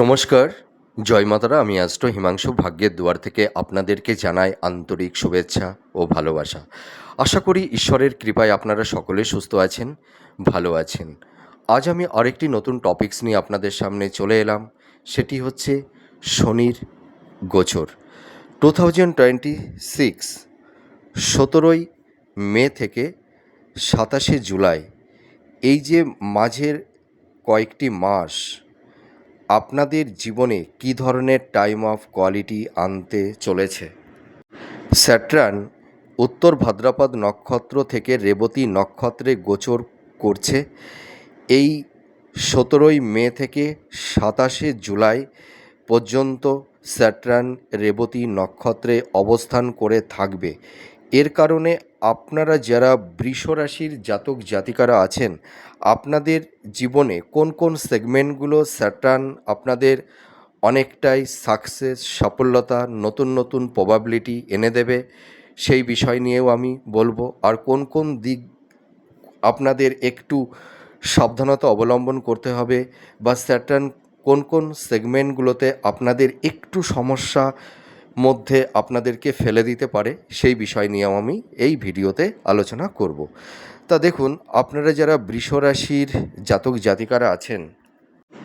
নমস্কার, জয় মাতারা। আমি অ্যাস্ট্রো হিমাংশু ভাগ্যের দুয়ার থেকে আপনাদেরকে জানাই আন্তরিক শুভেচ্ছা ও ভালোবাসা। আশা করি ঈশ্বরের কৃপায় আপনারা সকলে সুস্থ আছেন, ভালো আছেন। আজ আমি আরেকটি নতুন টপিকস নিয়ে আপনাদের সামনে চলে এলাম। সেটি হচ্ছে শনির গোচর 2026 17ই মে থেকে 27শে জুলাই। এই যে মাঝের কয়েকটি মাস আপনাদের জীবনে কী ধরনের টাইম অফ কোয়ালিটি আনতে চলেছে। স্যাটার্ন উত্তর ভাদ্রপদ নক্ষত্র থেকে রেবতী নক্ষত্রে গোচর করছে। এই 17ই মে থেকে 27শে জুলাই পর্যন্ত স্যাটার্ন রেবতী নক্ষত্রে অবস্থান করে থাকবে। এর কারণে আপনারা যারা বৃষ রাশির জাতক জাতিকারা আছেন, আপনাদের জীবনে কোন কোন সেগমেন্টগুলো স্যাটার্ন আপনাদের অনেকটাই সাকসেস, সফলতা, নতুন নতুন প্রবাবিলিটি এনে দেবে, সেই বিষয় নিয়েও আমি বলবো। আর কোন কোন দিক আপনাদের একটু সাবধানতা অবলম্বন করতে হবে, বা স্যাটার্ন কোন কোন সেগমেন্টগুলোতে আপনাদের একটু সমস্যা মধ্যে আপনাদেরকে ফেলে দিতে পারে, সেই বিষয় নিয়েও আমি এই ভিডিওতে আলোচনা করব। তা দেখুন, আপনারা যারা বৃষ রাশির জাতক জাতিকারা আছেন,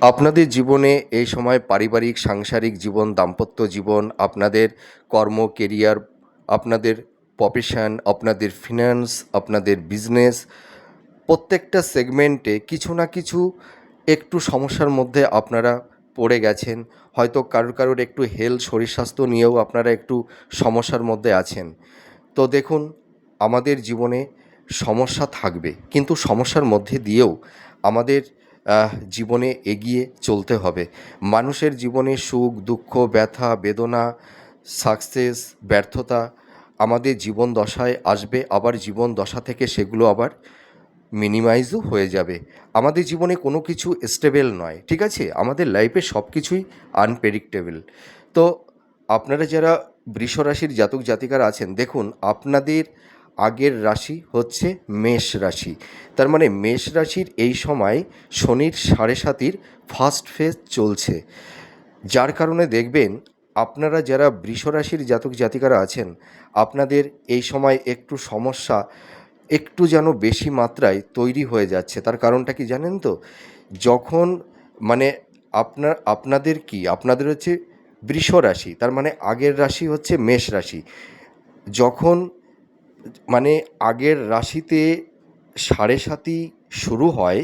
আপনাদের জীবনে এই সময় পারিবারিক সাংসারিক জীবন, দাম্পত্য জীবন, আপনাদের কর্ম কেরিয়ার, আপনাদের প্রফেশন, আপনাদের ফিন্যান্স, আপনাদের বিজনেস, প্রত্যেকটা সেগমেন্টে কিছু না কিছু একটু সমস্যার মধ্যে আপনারা পড়ে গেছেন। হয়তো কারোর একটু হেলথ, শরীর স্বাস্থ্য নিয়েও আপনারা একটু সমস্যার মধ্যে আছেন। তো দেখুন, আমাদের জীবনে সমস্যা থাকবে, কিন্তু সমস্যার মধ্যে দিয়েও আমাদের জীবনে এগিয়ে চলতে হবে। মানুষের জীবনে সুখ, দুঃখ, ব্যথা, বেদনা, সাকসেস, ব্যর্থতা আমাদের জীবন দশায় আসবে, আবার জীবন দশা থেকে সেগুলো আবার মিনিমাইজও হয়ে যাবে। আমাদের জীবনে কোনো কিছু স্টেবল নয়, ঠিক আছে? আমাদের লাইফে সব কিছুই আনপ্রেডিক্টেবল। তো আপনারা যারা বৃষ রাশির জাতক জাতিকারা আছেন, দেখুন, আপনাদের আগের রাশি হচ্ছে মেষ রাশি। তার মানে মেষ রাশির এই সময় শনির 7.5 ফার্স্ট ফেজ চলছে, যার কারণে দেখবেন আপনারা যারা বৃষ রাশির জাতক জাতিকারা আছেন, আপনাদের এই সময় একটু সমস্যা একটু যেন বেশি মাত্রায় তৈরি হয়ে যাচ্ছে। তার কারণটা কি জানেন তো? যখন মানে আপনাদের হচ্ছে বৃষ রাশি, তার মানে আগের রাশি হচ্ছে মেষ রাশি। যখন মানে আগের রাশিতে 7.5 শুরু হয়,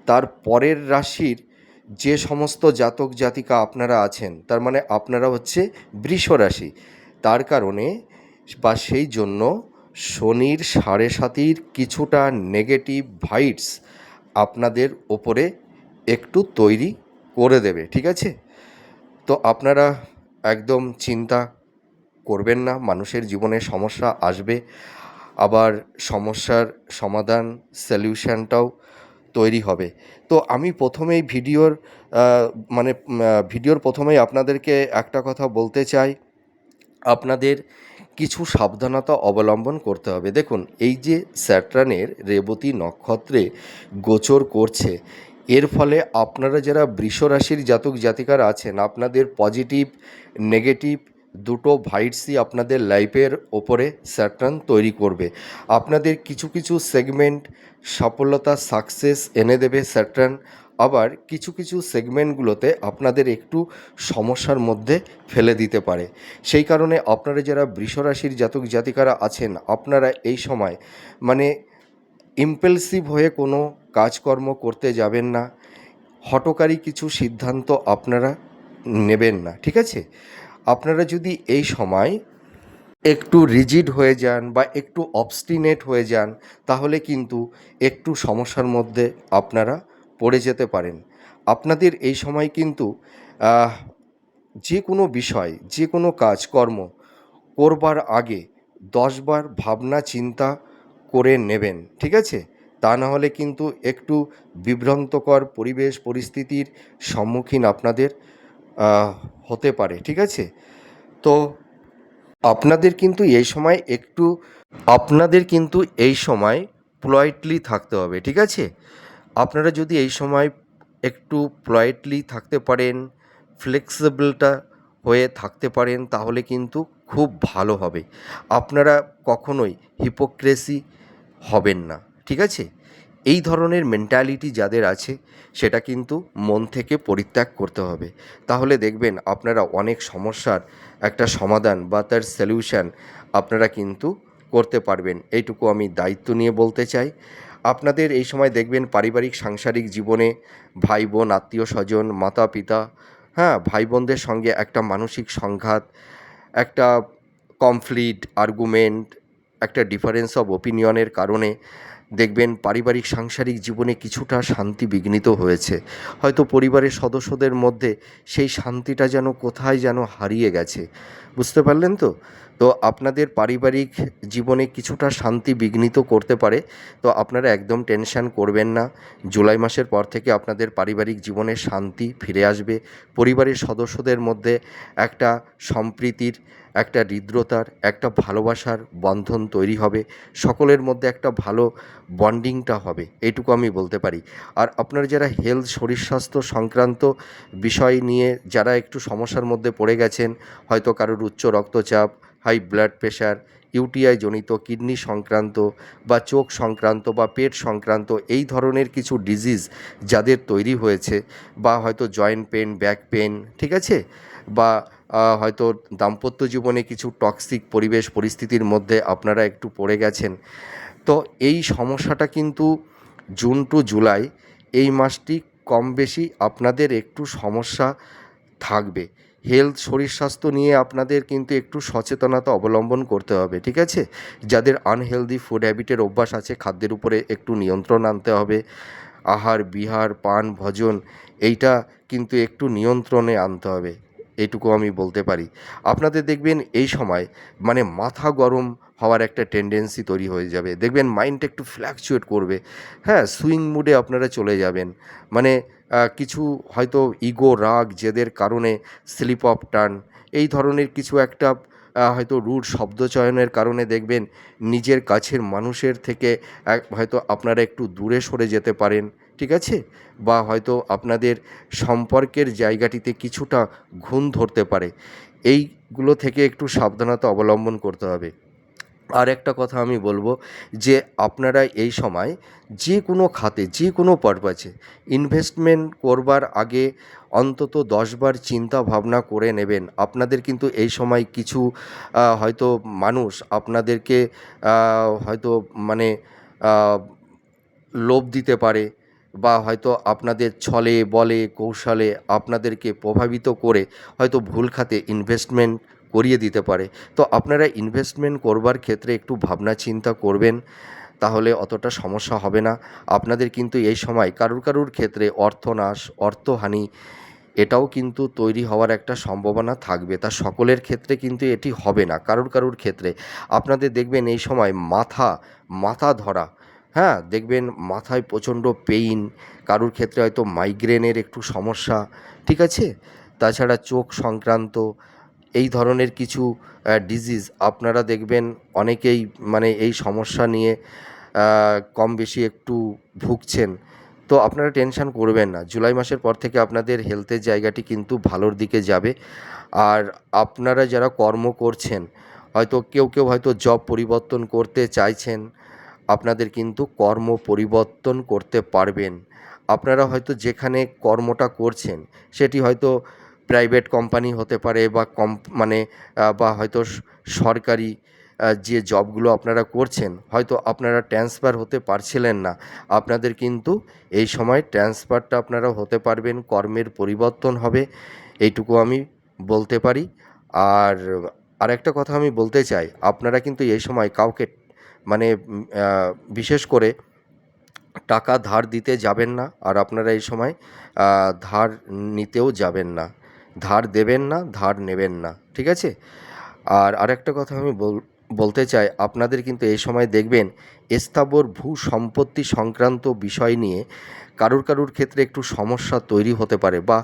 তার পরের রাশির যে সমস্ত জাতক জাতিকা আপনারা আছেন, তার মানে আপনারা হচ্ছে বৃষ রাশি। তার কারণে বা সেই জন্য শনির 7.5 কিছুটা নেগেটিভ ভাইবস আপনাদের ওপরে একটু তৈরি করে দেবে, ঠিক আছে? তো আপনারা একদম চিন্তা করবেন না। মানুষের জীবনে সমস্যা আসবে, আবার সমস্যার সমাধান, সলিউশনটাও তৈরি হবে। তো আমি প্রথমেই ভিডিওর প্রথমেই আপনাদেরকে একটা কথা বলতে চাই, আপনাদের কিছু সাবধানতা অবলম্বন করতে হবে। দেখুন, এই যে স্যাটার্নের রেবতী নক্ষত্রে গোচর করছে, এর ফলে আপনারা যারা বৃষ রাশির জাতক জাতিকারা আছেন, আপনাদের পজিটিভ নেগেটিভ দুটো ভাইবসই আপনাদের লাইফের ওপরে স্যাটার্ন তৈরি করবে। আপনাদের কিছু কিছু সেগমেন্ট সফলতা, সাকসেস এনে দেবে স্যাটার্ন, আবার কিছু কিছু সেগমেন্টগুলোতে আপনাদের একটু সমস্যার মধ্যে ফেলে দিতে পারে। সেই কারণে আপনারা যারা বৃষ রাশির জাতক জাতিকারা আছেন, আপনারা এই সময় মানে ইম্পালসিভ হয়ে কোনো কাজকর্ম করতে যাবেন না, হঠকারী কিছু সিদ্ধান্ত আপনারা নেবেন না, ঠিক আছে? আপনারা যদি এই সময় একটু রিজিড হয়ে যান বা একটু অবস্টিনেট হয়ে যান, তাহলে কিন্তু একটু সমস্যার মধ্যে আপনারা পড়ে যেতে পারেন। আপনাদের এই সময় কিন্তু যে কোনো বিষয়, যে কোনো কাজকর্ম করবার আগে 10 বার ভাবনা চিন্তা করে নেবেন, ঠিক আছে? তা না হলে কিন্তু একটু বিভ্রান্তকর পরিবেশ পরিস্থিতির সম্মুখীন আপনাদের হতে পারে, ঠিক আছে? তো আপনাদের কিন্তু এই সময় পোলাইটলি থাকতে হবে, ঠিক আছে? আপনারা যদি এই সময় একটু পোলাইটলি থাকতে পারেন, ফ্লেক্সিবলটা হয়ে থাকতে পারেন তাহলে কিন্তু খুব ভালো হবে। আপনারা কখনোই হিপোক্রেসি হবেন না, ঠিক আছে? এই ধরনের মেন্টালিটি যাদের আছে সেটা কিন্তু মন থেকে পরিত্যাগ করতে হবে। তাহলে দেখবেন আপনারা অনেক সমস্যার একটা সমাধান বা তার সলিউশন আপনারা কিন্তু করতে পারবেন, এইটুকু আমি দায়িত্ব নিয়ে বলতে চাই। আপনাদের এই সময় দেখবেন পারিবারিক সাংসারিক জীবনে ভাই বোন আত্মীয় স্বজন মাতা পিতা, হ্যাঁ, ভাই বোনদের সঙ্গে একটা মানসিক সংঘাত, একটা কনফ্লিক্ট আর্গুমেন্ট, একটা ডিফারেন্স অফ ওপিনিয়নের কারণে দেখবেন পারিবারিক সাংসারিক জীবনে কিছুটা শান্তি বিঘ্নিত হয়েছে। হয়তো পরিবারের সদস্যদের মধ্যে সেই শান্তিটা যেন কোথায় যেন হারিয়ে গেছে। বুঝতে পারলেন তো? তো আপনাদের পারিবারিক জীবনে কিছুটা শান্তি বিঘ্নিত করতে পারে। তো আপনারা একদম টেনশন করবেন না। জুলাই মাসের পর থেকে আপনাদের পারিবারিক জীবনে শান্তি ফিরে আসবে। পরিবারের সদস্যদের মধ্যে একটা সম্প্রীতির, একটা হৃদ্রতার, একটা ভালোবাসার বন্ধন তৈরি হবে। সকলের মধ্যে একটা ভালো বন্ডিংটা হবে, এইটুকু আমি বলতে পারি। আর আপনারা যারা হেলথ শরীর স্বাস্থ্য সংক্রান্ত বিষয় নিয়ে যারা একটু সমস্যার মধ্যে পড়ে গেছেন, হয়তো কারোর উচ্চ রক্তচাপ, হাই ব্লাড প্রেশার, ইউটিআই জনিত, কিডনি সংক্রান্ত বা চোখ সংক্রান্ত বা পেট সংক্রান্ত এই ধরনের কিছু ডিজিজ যাদের তৈরি হয়েছে, বা হয়তো জয়েন্ট পেন, ব্যাক পেন, ঠিক আছে, বা হয়তো দাম্পত্য জীবনে কিছু টক্সিক পরিবেশ পরিস্থিতির মধ্যে আপনারা একটু পড়ে গেছেন, তো এই সমস্যাটা কিন্তু জুন টু জুলাই এই মাসটি কম বেশি আপনাদের একটু সমস্যা থাকবে। হেলথ শরীর স্বাস্থ্য নিয়ে আপনাদের কিন্তু একটু সচেতনতা অবলম্বন করতে হবে, ঠিক আছে? যাদের আনহেলদি ফুড হ্যাবিটের অভ্যাস আছে, খাদ্যের উপরে একটু নিয়ন্ত্রণ আনতে হবে। আহার বিহার পান ভোজন এইটা কিন্তু একটু নিয়ন্ত্রণে আনতে হবে, এইটুকু আমি বলতে পারি। আপনাদের দেখবেন এই সময় মানে মাথা গরম হওয়ার একটা টেন্ডেন্সি তৈরি হয়ে যাবে, দেখবেন মাইন্ডটা একটু ফ্ল্যাকচুয়েট করবে, হ্যাঁ, সুইং মুডে আপনারা চলে যাবেন। মানে কিছু হয়তো ইগো রাগ জেদের কারণে স্লিপ অফ টার্ন এই ধরনের কিছু একটা হয়তো রুড শব্দচয়নের কারণে দেখবেন নিজের কাছের মানুষের থেকে হয়তো আপনারা একটু দূরে সরে যেতে পারেন, ঠিক আছে? বা হয়তো আপনাদের সম্পর্কের জায়গাটিতে কিছুটা ঘুণ ধরতে পারে। এইগুলো থেকে একটু সাবধানতা অবলম্বন করতে হবে। আর একটা কথা আমি বলবো যে আপনারা এই সময় যে কোনো খাতে যে কোনো পারপাসে ইনভেস্টমেন্ট করবার আগে অন্তত 10বার চিন্তা ভাবনা করে নেবেন। আপনাদের কিন্তু এই সময় কিছু হয়তো মানুষ আপনাদেরকে হয়তো মানে আহ, লোভ দিতে পারে, বা হয়তো আপনাদের ছলে বলে কৌশলে আপনাদেরকে প্রভাবিত করে হয়তো ভুল খাতে ইনভেস্টমেন্ট করিয়ে দিতে পারে। তো আপনারা ইনভেস্টমেন্ট করবার ক্ষেত্রে একটু ভাবনা চিন্তা করবেন, তাহলে অতটা সমস্যা হবে না। আপনাদের কিন্তু এই সময় কারুর কারুর ক্ষেত্রে অর্থনাশ অর্থহানি এটাও কিন্তু তৈরি হওয়ার একটা সম্ভাবনা থাকবে। তা সকলের ক্ষেত্রে কিন্তু এটি হবে না, কারুর কারুর ক্ষেত্রে আপনাদের দেখবেন এই সময় মাথা মাথা ধরা, হ্যাঁ, দেখবেন মাথায় প্রচণ্ড পেইন, কারুর ক্ষেত্রে হয়তো মাইগ্রেনের একটু সমস্যা, ঠিক আছে? তাছাড়া চোখ সংক্রান্ত এই ধরনের কিছু ডিজিজ আপনারা দেখবেন অনেকেই মানে এই সমস্যা নিয়ে কম বেশি একটু ভুগছেন। তো আপনারা টেনশন করবেন না, জুলাই মাসের পর থেকে আপনাদের হেলথের জায়গাটি কিন্তু ভালোর দিকে যাবে। আর আপনারা যারা কর্ম করছেন, হয়তো কেউ কেউ হয়তো জব পরিবর্তন করতে চাইছেন, আপনাদের কিন্তু কর্ম পরিবর্তন করতে পারবেন। আপনারা হয়তো যেখানে কর্মটা করছেন সেটি হয়তো প্রাইভেট কোম্পানি হতে পারে, বা মানে বা হয়তো সরকারি যে জবগুলো আপনারা করছেন হয়তো আপনারা ট্রান্সফার হতে পারছিলেন না, আপনাদের কিন্তু এই সময় ট্রান্সফারটা আপনারা হতে পারবেন, কর্মের পরিবর্তন হবে, এইটুকু আমি বলতে পারি। আর আরেকটা কথা আমি বলতে চাই, আপনারা কিন্তু এই সময় কাউকে মানে বিশেষ করে টাকা ধার দিতে যাবেন না, আর আপনারা এই সময় ধার নিতেও যাবেন না, ধার দেবেন না, ধার নেবেন না, ঠিক আছে? আর আরেকটা কথা আমি বলতে চাই, আপনাদের কিন্তু এই সময় দেখবেন স্থাবর ভূ সম্পত্তি সংক্রান্ত বিষয় নিয়ে কারুর কারুর ক্ষেত্রে একটু সমস্যা তৈরি হতে পারে, বা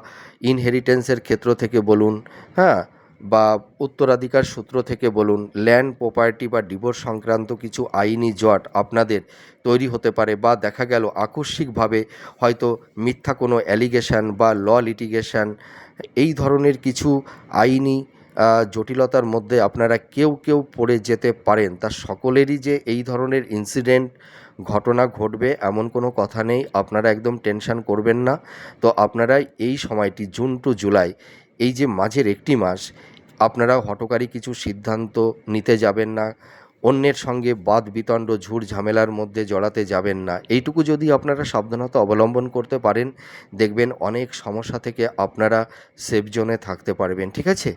ইনহেরিটেন্সের ক্ষেত্র থেকে বলুন, হ্যাঁ, বা উত্তরাধিকার সূত্র থেকে বলুন, ল্যান্ড প্রপার্টি বা ডিভোর্স সংক্রান্ত কিছু আইনি জট আপনাদের তৈরি হতে পারে, বা দেখা গেল আকস্মিকভাবে হয়তো মিথ্যা কোনো অ্যালিগেশন বা লিটিগেশন, এই ধরনের কিছু আইনি জটিলতার মধ্যে আপনারা কেউ কেউ পড়ে যেতে পারেন। তা সকলেরই যে এই ধরনের ইনসিডেন্ট ঘটনা ঘটবে এমন কোনো কথা নেই, আপনারা একদম টেনশন করবেন না। তো আপনারা এই সময়টি জুন টু জুলাই, এই যে মাঝের একটি মাস, আপনারা হঠকারী কিছু সিদ্ধান্ত নিতে যাবেন না, অন্যের সঙ্গে বাদ বিতণ্ড ঝুট ঝামেলার মধ্যে জড়াতে যাবেন না। এইটুকু যদি আপনারা সাবধানতা অবলম্বন করতে পারেন, দেখবেন অনেক সমস্যা থেকে আপনারা সেফ জোনে থাকতে পারবেন, ঠিক আছে?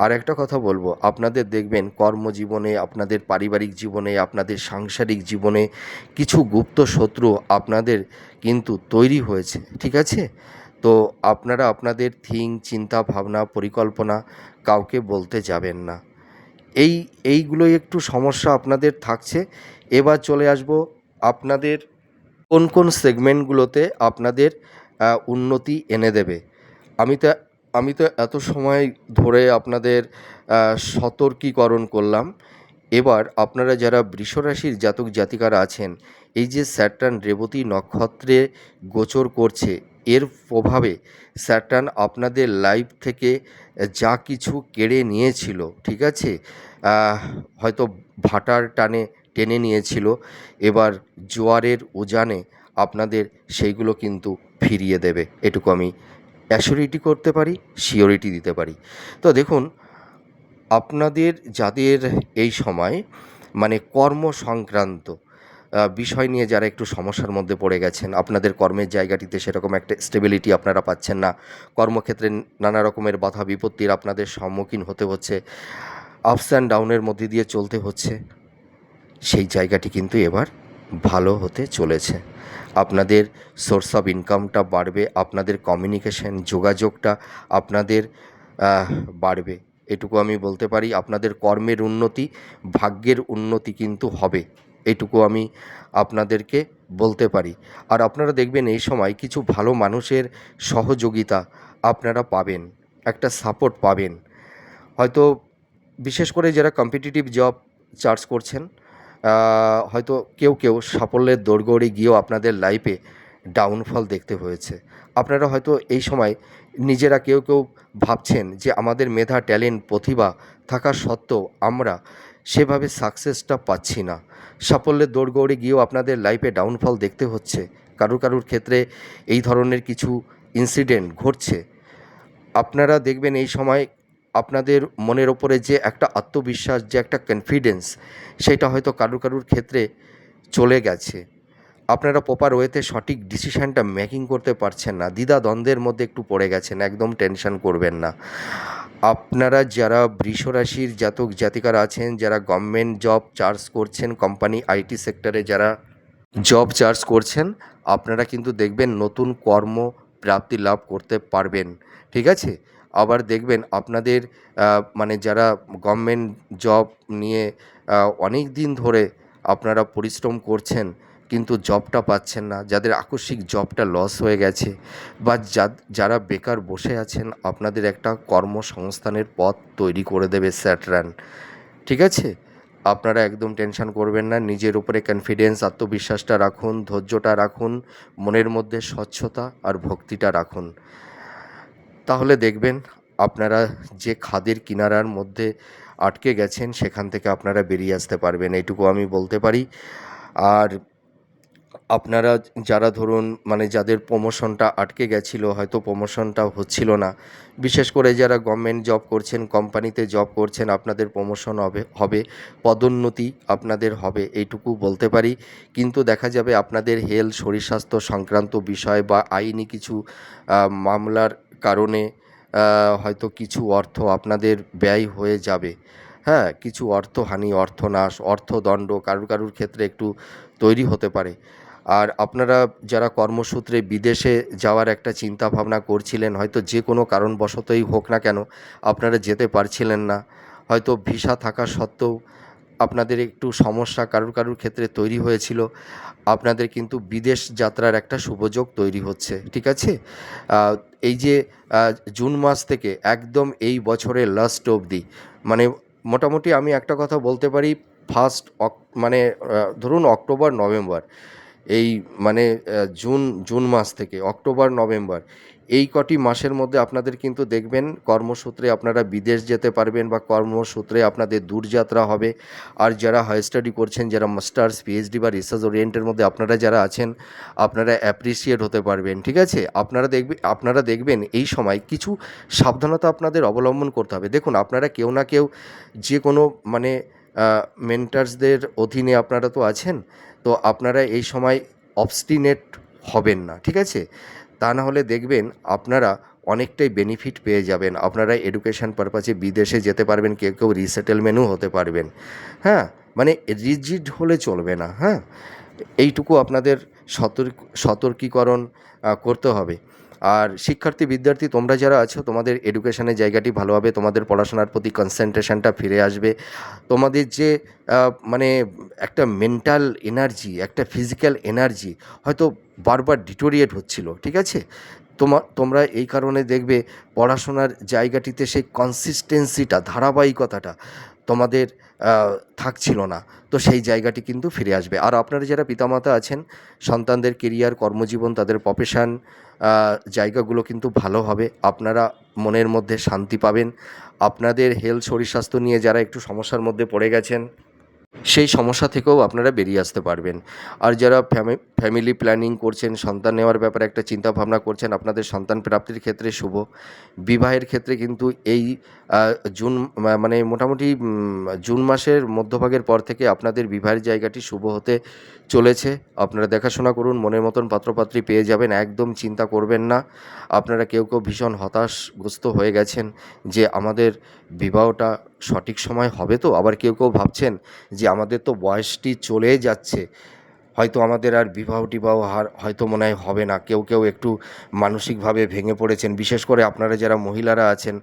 আর একটা কথা বলবো, আপনাদের দেখবেন কর্মজীবনে, আপনাদের পারিবারিক জীবনে, আপনাদের সাংসারিক জীবনে কিছু গুপ্ত শত্রু আপনাদের কিন্তু তৈরি হয়েছে, ঠিক আছে? তো আপনারা আপনাদের চিন্তা ভাবনা পরিকল্পনা কাউকে বলতে যাবেন না। এইগুলোই একটু সমস্যা আপনাদের থাকছে। এবার চলে আসবো আপনাদের কোন কোন সেগমেন্টগুলোতে আপনাদের উন্নতি এনে দেবে। আমি তো আমি তো এত সময় ধরে আপনাদের সতর্কীকরণ করলাম। এবার আপনারা যারা বৃষরাশির জাতক জাতিকারা আছেন, এই যে স্যাটার্ন রেবতী নক্ষত্রে গোচর করছে, এর প্রভাবে স্যাটার্ন আপনাদের লাইফ থেকে যা কিছু কেড়ে নিয়েছিল, ঠিক আছে, হয়তো ভাটার টানে টেনে নিয়েছিল, এবার জোয়ারের উজানে আপনাদের সেইগুলো কিন্তু ফিরিয়ে দেবে। এটুকু আমি অ্যাসিওরিটি করতে পারি, সিওরিটি দিতে পারি। তো দেখুন, আপনাদের যাদের এই সময় মানে কর্ম সংক্রান্ত বিষয় নিয়ে যারা একটু সমস্যার মধ্যে পড়ে গেছেন, আপনাদের কর্মের জায়গাটিতে সেরকম একটা স্টেবিলিটি আপনারা পাচ্ছেন না, কর্মক্ষেত্রে নানা রকমের বাধা বিপত্তির আপনাদের সম্মুখীন হতে হচ্ছে, আপস অ্যান্ড ডাউনের মধ্যে দিয়ে চলতে হচ্ছে, সেই জায়গাটি কিন্তু এবার ভালো হতে চলেছে। আপনাদের সোর্স অফ ইনকামটা বাড়বে, আপনাদের কমিউনিকেশন যোগাযোগটা আপনাদের বাড়বে, এটুকু আমি বলতে পারি। আপনাদের কর্মের উন্নতি, ভাগ্যের উন্নতি কিন্তু হবে, এটুকু আমি আপনাদেরকে বলতে পারি। আর আপনারা দেখবেন এই সময় কিছু ভালো মানুষের সহযোগিতা আপনারা পাবেন, একটা সাপোর্ট পাবেন। হয়তো বিশেষ করে যারা কম্পিটিটিভ জব চার্জ করছেন, হয়তো কেউ কেউ সাফল্যের দোরগোড়ায় গিয়েও আপনাদের লাইফে ডাউনফল দেখতে হয়েছে। আপনারা হয়তো এই সময় নিজেরা কেউ কেউ ভাবছেন যে আমাদের মেধা, ট্যালেন্ট, প্রতিভা থাকা সত্ত্বেও আমরা সেভাবে সাকসেসটা পাচ্ছি না। সাফল্যের দোরগোড়ায় গিয়েও আপনাদের লাইফে ডাউনফল দেখতে হচ্ছে। কারুর কারুর ক্ষেত্রে এই ধরনের কিছু ইনসিডেন্ট ঘটছে। আপনারা দেখবেন এই সময় আপনাদের মনের ওপরে যে একটা আত্মবিশ্বাস, যে একটা কনফিডেন্স, সেটা হয়তো কারুর কারুর ক্ষেত্রে চলে গেছে। আপনারা প্রপার ওয়েতে সঠিক ডিসিশানটা মেকিং করতে পারছেন না, দ্বিধা দ্বন্দ্বের মধ্যে একটু পড়ে গেছেন। একদম টেনশন করবেন না। আপনারা যারা বৃষরাশির জাতক জাতিকারা আছেন, যারা গভর্নমেন্ট জব চার্জ করছেন, কোম্পানি আইটি সেক্টরে যারা জব চার্জ করছেন, আপনারা কিন্তু দেখবেন নতুন কর্ম প্রাপ্তি লাভ করতে পারবেন, ঠিক আছে? আবার দেখবেন আপনাদের মানে যারা গভর্নমেন্ট জব নিয়ে অনেক দিন ধরে আপনারা পরিশ্রম করছেন কিন্তু জবটা পাচ্ছেন না, যাদের আকস্মিক জবটা লস হয়ে গেছে, বা যারা বেকার বসে আছেন, আপনাদের একটা কর্মসংস্থানের পথ তৈরি করে দেবে স্যাটার্ন, ঠিক আছে? আপনারা একদম টেনশন করবেন না, নিজের উপরে কনফিডেন্স, আত্মবিশ্বাসটা রাখুন, ধৈর্যটা রাখুন, মনের মধ্যে স্বচ্ছতা আর ভক্তিটা রাখুন। তাহলে দেখবেন আপনারা যে খাদের কিনারার মধ্যে আটকে গেছেন সেখান থেকে আপনারা বেরিয়ে আসতে পারবেন, এইটুকু আমি বলতে পারি। আর আপনারা যারা ধরুন মানে যাদের প্রমোশনটা আটকে গেছিলো, হয়তো প্রমোশনটা হচ্ছিল না, বিশেষ করে যারা গভর্নমেন্ট জব করছেন, কোম্পানিতে জব করছেন, আপনাদের প্রমোশন হবে, পদোন্নতি আপনাদের হবে, এইটুকু বলতে পারি। কিন্তু দেখা যাবে আপনাদের হেলথ, শরীর স্বাস্থ্য সংক্রান্ত বিষয় বা আইনি কিছু মামলার কারণে হয়তো কিছু অর্থ আপনাদের ব্যয় হয়ে যাবে। হ্যাঁ, কিছু অর্থহানি, অর্থনাশ, অর্থদণ্ড কারুর কারুর ক্ষেত্রে একটু তৈরি হতে পারে। আর আপনারা যারা কর্মসূত্রে বিদেশে যাওয়ার একটা চিন্তা ভাবনা করছিলেন, হয়তো যে কোনো কারণবশতই হোক না কেন আপনারা যেতে পারছিলেন না, হয়তো ভিসা থাকা সত্ত্বেও আপনাদের একটু সমস্যা কারুর কারুর ক্ষেত্রে তৈরি হয়েছিল, আপনাদের কিন্তু বিদেশ যাত্রার একটা শুভযোগ তৈরি হচ্ছে, ঠিক আছে? এই যে জুন মাস থেকে একদম এই বছরের লাস্ট অবধি, মানে মোটামুটি আমি একটা কথা বলতে পারি, ফার্স্ট মানে ধরুন অক্টোবর নভেম্বর, এই মানে জুন মাস থেকে অক্টোবর নভেম্বর, এই কটি মাসের মধ্যে আপনাদের কিন্তু দেখবেন কর্মসূত্রে আপনারা বিদেশ যেতে পারবেন বা কর্মসূত্রে আপনাদের দূরযাত্রা হবে। আর যারা হায়ার স্টাডি করছেন, যারা মাস্টার্স, পিএইচডি বা রিসার্চ ওরিয়েন্টের মধ্যে আপনারা যারা আছেন, আপনারা অ্যাপ্রিসিয়েট হতে পারবেন। ঠিক আছে, আপনারা দেখবেন এই সময় কিছু সাবধানতা আপনাদের অবলম্বন করতে হবে। দেখুন, আপনারা কেউ না কেউ যে কোনো মানে মেন্টার্সদের অধীনে আপনারা তো আছেন, তো আপনারা এই সময় অবস্টিনেট হবেন না। ঠিক আছে, তা না হলে দেখবেন আপনারা অনেকটাই বেনিফিট পেয়ে যাবেন। আপনারা এডুকেশন পারপাসে বিদেশে যেতে পারবেন, কেউ কেউ রিসেটেলমেন্টও হতে পারবেন। হ্যাঁ, মানে রিজিড হলে চলবে না। হ্যাঁ, এইটুকু আপনাদের সতর্কীকরণ করতে হবে। আর শিক্ষার্থী বিদ্যার্থী তোমরা যারা আছো, তোমাদের এডুকেশনের জায়গাটি ভালো হবে, তোমাদের পড়াশোনার প্রতি কনসেন্ট্রেশনটা ফিরে আসবে। তোমাদের যে মানে একটা মেন্টাল এনার্জি, একটা ফিজিক্যাল এনার্জি হয়তো বারবার ডিটোরিয়েট হচ্ছিল। ঠিক আছে, তোমরা এই কারণে দেখবে পড়াশোনার জায়গাটিতে সেই কনসিস্টেন্সিটা, ধারাবাহিকতাটা তোমাদের থাকছিল না। তো সেই জায়গাটি কিন্তু ফিরে আসবে। আর আপনারা যারা পিতামাতা আছেন, সন্তানদের কেরিয়ার, কর্মজীবন, তাদের প্রফেশন জায়গাগুলো কিন্তু ভালো হবে। আপনারা মনের মধ্যে শান্তি পাবেন। আপনাদের হেলথ, শরীর স্বাস্থ্য নিয়ে যারা একটু সমস্যার মধ্যে পড়ে গেছেন, সেই সমস্যা থেকেও আপনারা বেরিয়ে আসতে পারবেন। আর যারা ফ্যামিলি প্ল্যানিং করছেন, সন্তান নেওয়ার ব্যাপারে একটা চিন্তাভাবনা করছেন, আপনাদের সন্তান প্রাপ্তির ক্ষেত্রে শুভ। বিবাহের ক্ষেত্রে কিন্তু এই জুন মানে মোটামুটি জুন মাসের মধ্যভাগের পর থেকে আপনাদের বিবাহের জায়গাটি শুভ হতে চলেছে। আপনারা দেখাশোনা করুন, মনের মতন পাত্রপাত্রী পেয়ে যাবেন, একদম চিন্তা করবেন না। আপনারা কেউ কেউ ভীষণ হতাশগ্রস্ত হয়ে গেছেন যে আমাদের বিবাহটা সঠিক সময় হবে তো, আবার কেউ কেউ ভাবছেন যে আমাদের তো বয়সটি চলে যাচ্ছে, হয়তো আমাদের আর বিবাহ হয়তো মনে হয় হবে না। কেউ কেউ একটু মানসিকভাবে ভেঙে পড়েছেন। বিশেষ করে আপনারা যারা মহিলারা আছেন,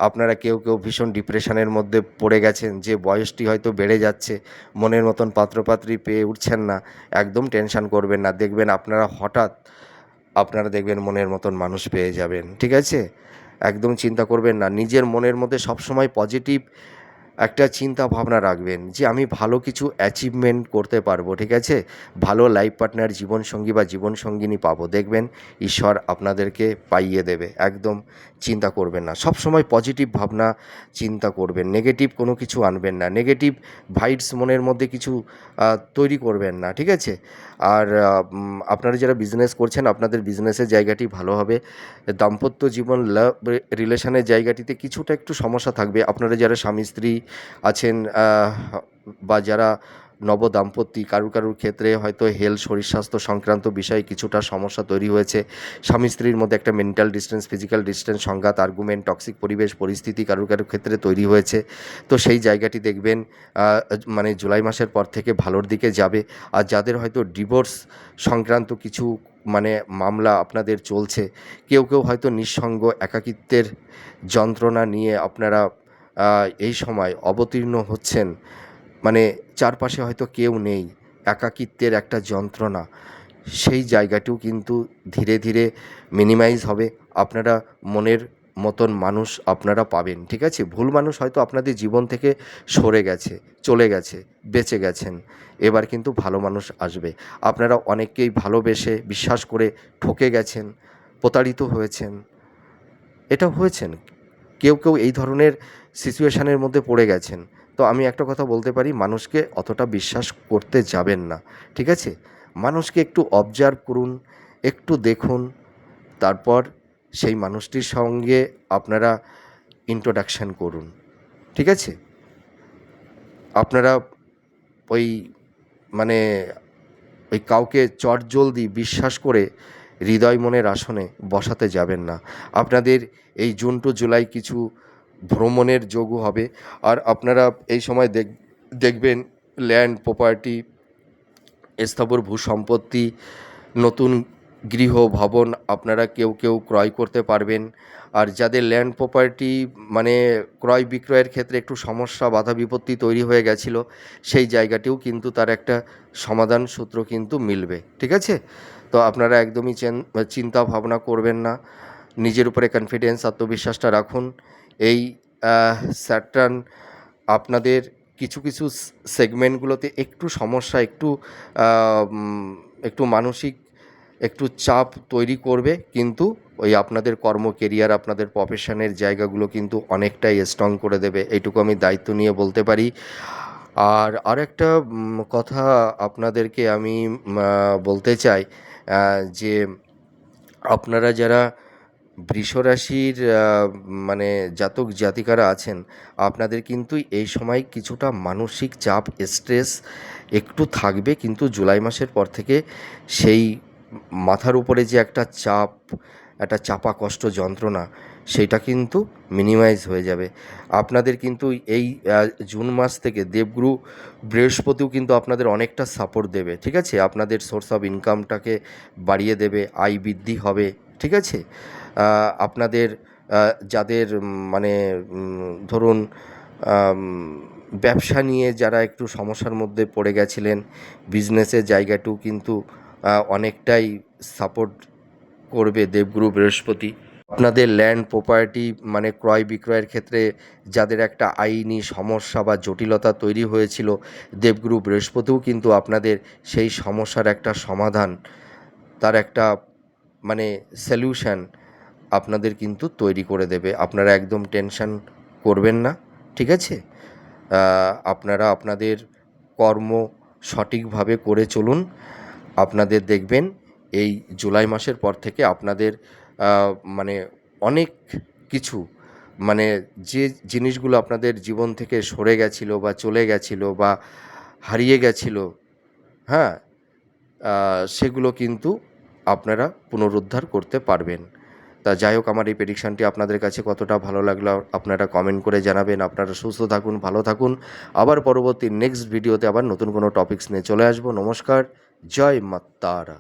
আপনারা কেউ কেউ ভীষণ ডিপ্রেশনের মধ্যে পড়ে গেছেন যে বয়সটি হয়তো বেড়ে যাচ্ছে, মনের মতন পাত্রপাত্রী পেয়ে উঠছেন না। একদম টেনশন করবেন না, দেখবেন আপনারা দেখবেন মনের মতন মানুষ পেয়ে যাবেন। ঠিক আছে, একদম চিন্তা করবেন না। নিজের মনের মধ্যে সবসময় পজিটিভ একটা চিন্তা ভাবনা রাখবেন যে আমি ভালো কিছু অ্যাচিভমেন্ট করতে পারবো। ঠিক আছে, ভালো লাইফ পার্টনার, জীবনসঙ্গী বা জীবনসঙ্গিনী পাবো, দেখবেন ঈশ্বর আপনাদেরকে পাইয়ে দেবে। একদম চিন্তা করবেন না, সবসময় পজিটিভ ভাবনা চিন্তা করবেন, নেগেটিভ কোনো কিছু আনবেন না, নেগেটিভ ভাইবস মনের মধ্যে কিছু তৈরি করবেন না। ঠিক আছে, আর আপনারা যারা বিজনেস করছেন, আপনাদের বিজনেসের জায়গাটি ভালো হবে। দাম্পত্য জীবন, লাভ রিলেশনের জায়গাটিতে কিছুটা একটু সমস্যা থাকবে। আপনারা যারা স্বামী স্ত্রী আছেন বা যারা নবদাম্পত্যি, কারুর ক্ষেত্রে হয়তো হেলথ, শরীর স্বাস্থ্য সংক্রান্ত বিষয়ে কিছুটা সমস্যা তৈরি হয়েছে। স্বামী স্ত্রীর মধ্যে একটা মেন্টাল ডিস্টেন্স, ফিজিক্যাল ডিস্টেন্স, সংঘাত, আর্গুমেন্ট, টক্সিক পরিবেশ পরিস্থিতি কারুর ক্ষেত্রে তৈরি হয়েছে। তো সেই জায়গাটি দেখবেন মানে জুলাই মাসের পর থেকে ভালোর দিকে যাবে। আর যাদের হয়তো ডিভোর্স সংক্রান্ত কিছু মানে মামলা আপনাদের চলছে, কেউ কেউ হয়তো নিঃসঙ্গ একাকিত্বের যন্ত্রণা নিয়ে আপনারা এই সময় অবতীর্ণ হচ্ছেন, মানে চারপাশে হয়তো কেউ নেই, একাকিত্বের একটা যন্ত্রণা, সেই জায়গাটিও কিন্তু ধীরে ধীরে মিনিমাইজ হবে। আপনারা মনের মতন মানুষ আপনারা পাবেন। ঠিক আছে, ভুল মানুষ হয়তো আপনাদের জীবন থেকে সরে গেছে, চলে গেছে, বেঁচে গেছেন। এবার কিন্তু ভালো মানুষ আসবে। আপনারা অনেককেই ভালোবেসে বিশ্বাস করে ঠকে গেছেন, প্রতারিত হয়েছেন, এটা হয়েছেন। কেউ কেউ এই ধরনের সিচুয়েশানের মধ্যে পড়ে গেছেন। তো আমি একটা কথা বলতে পারি, মানুষকে অতটা বিশ্বাস করতে যাবেন না। ঠিক আছে, মানুষকে একটু অবজার্ভ করুন, একটু দেখুন, তারপর সেই মানুষটির সঙ্গে আপনারা ইন্ট্রোডাকশান করুন। ঠিক আছে, আপনারা ওই মানে ওই কাউকে চটজলদি বিশ্বাস করে হৃদয় মনের আসনে বসাতে যাবেন না। আপনাদের এই জুন টু জুলাই কিছু ভ্রমণের যোগও হবে। আর আপনারা এই সময় দেখবেন ল্যান্ড প্রপার্টি, স্থাবর ভূসম্পত্তি, নতুন গৃহ ভবন আপনারা কেউ কেউ ক্রয় করতে পারবেন। আর যাদের ল্যান্ড প্রপার্টি মানে ক্রয় বিক্রয়ের ক্ষেত্রে একটু সমস্যা, বাধা বিপত্তি তৈরি হয়ে গেছিলো, সেই জায়গাটিও কিন্তু তার একটা সমাধান সূত্র কিন্তু মিলবে। ঠিক আছে, তো আপনারা একদমই চিন্তা ভাবনা করবেন না। নিজের উপরে কনফিডেন্স, আত্মবিশ্বাসটা রাখুন। এই স্যাটার্ন আপনাদের কিছু কিছু সেগমেন্টগুলোতে একটু সমস্যা, একটু মানসিক একটু চাপ তৈরি করবে, কিন্তু ওই আপনাদের কর্ম কেরিয়ার, আপনাদের প্রফেশনের জায়গাগুলো কিন্তু অনেকটাই স্ট্রং করে দেবে, এইটুকু আমি দায়িত্ব নিয়ে বলতে পারি। আর আরেকটা কথা আপনাদেরকে আমি বলতে চাই, যে আপনারা যারা বৃষ রাশির মানে জাতক জাতিকারা আছেন, আপনাদের কিন্তু এই সময় কিছুটা মানসিক চাপ, স্ট্রেস একটু থাকবে, কিন্তু জুলাই মাসের পর থেকে সেই মাথার উপরে যে একটা চাপ, একটা চাপা কষ্ট যন্ত্রণা, সেইটা কিন্তু মিনিমাইজ হয়ে যাবে। আপনাদের কিন্তু এই জুন মাস থেকে দেবগুরু বৃহস্পতিও কিন্তু আপনাদের অনেকটা সাপোর্ট দেবে, ঠিক আছে? আপনাদের সোর্স অফ ইনকামটাকে বাড়িয়ে দেবে, আয় বৃদ্ধি হবে, ঠিক আছে? আপনাদের যাদের মানে ধরুন আম, ব্যবসা নিয়ে যারা একটু সমস্যার মধ্যে পড়ে গেছিলেন, বিজনেসের জায়গাটাও কিন্তু অনেকটাই সাপোর্ট করবে দেবগুরু বৃহস্পতি। আপনাদের ল্যান্ড প্রপার্টি মানে ক্রয় বিক্রয়ের ক্ষেত্রে যাদের একটা আইনি সমস্যা বা জটিলতা তৈরি হয়েছিল, দেবগুরু বৃহস্পতিও কিন্তু আপনাদের সেই সমস্যার একটা সমাধান, তার একটা মানে সলিউশন আপনাদের কিন্তু তৈরি করে দেবে। আপনারা একদম টেনশন করবেন না, ঠিক আছে? আপনারা আপনাদের কর্ম সঠিকভাবে করে চলুন। আপনাদের দেখবেন এই জুলাই মাসের পর থেকে আপনাদের মানে অনেক কিছু, মানে যে জিনিসগুলো আপনাদের জীবন থেকে সরে গেছিলো বা চলে গেছিলো বা হারিয়ে গেছিলো, হ্যাঁ, সেগুলো কিন্তু আপনারা পুনরুদ্ধার করতে পারবেন। তা যাই হোক, আমার এই প্রেডিকশানটি আপনাদের কাছে কতটা ভালো লাগলো আপনারা কমেন্ট করে জানাবেন। আপনারা সুস্থ থাকুন, ভালো থাকুন। আবার পরবর্তী নেক্সট ভিডিওতে আবার নতুন কোনো টপিকস নিয়ে চলে আসবো। নমস্কার, জয় মা তারা।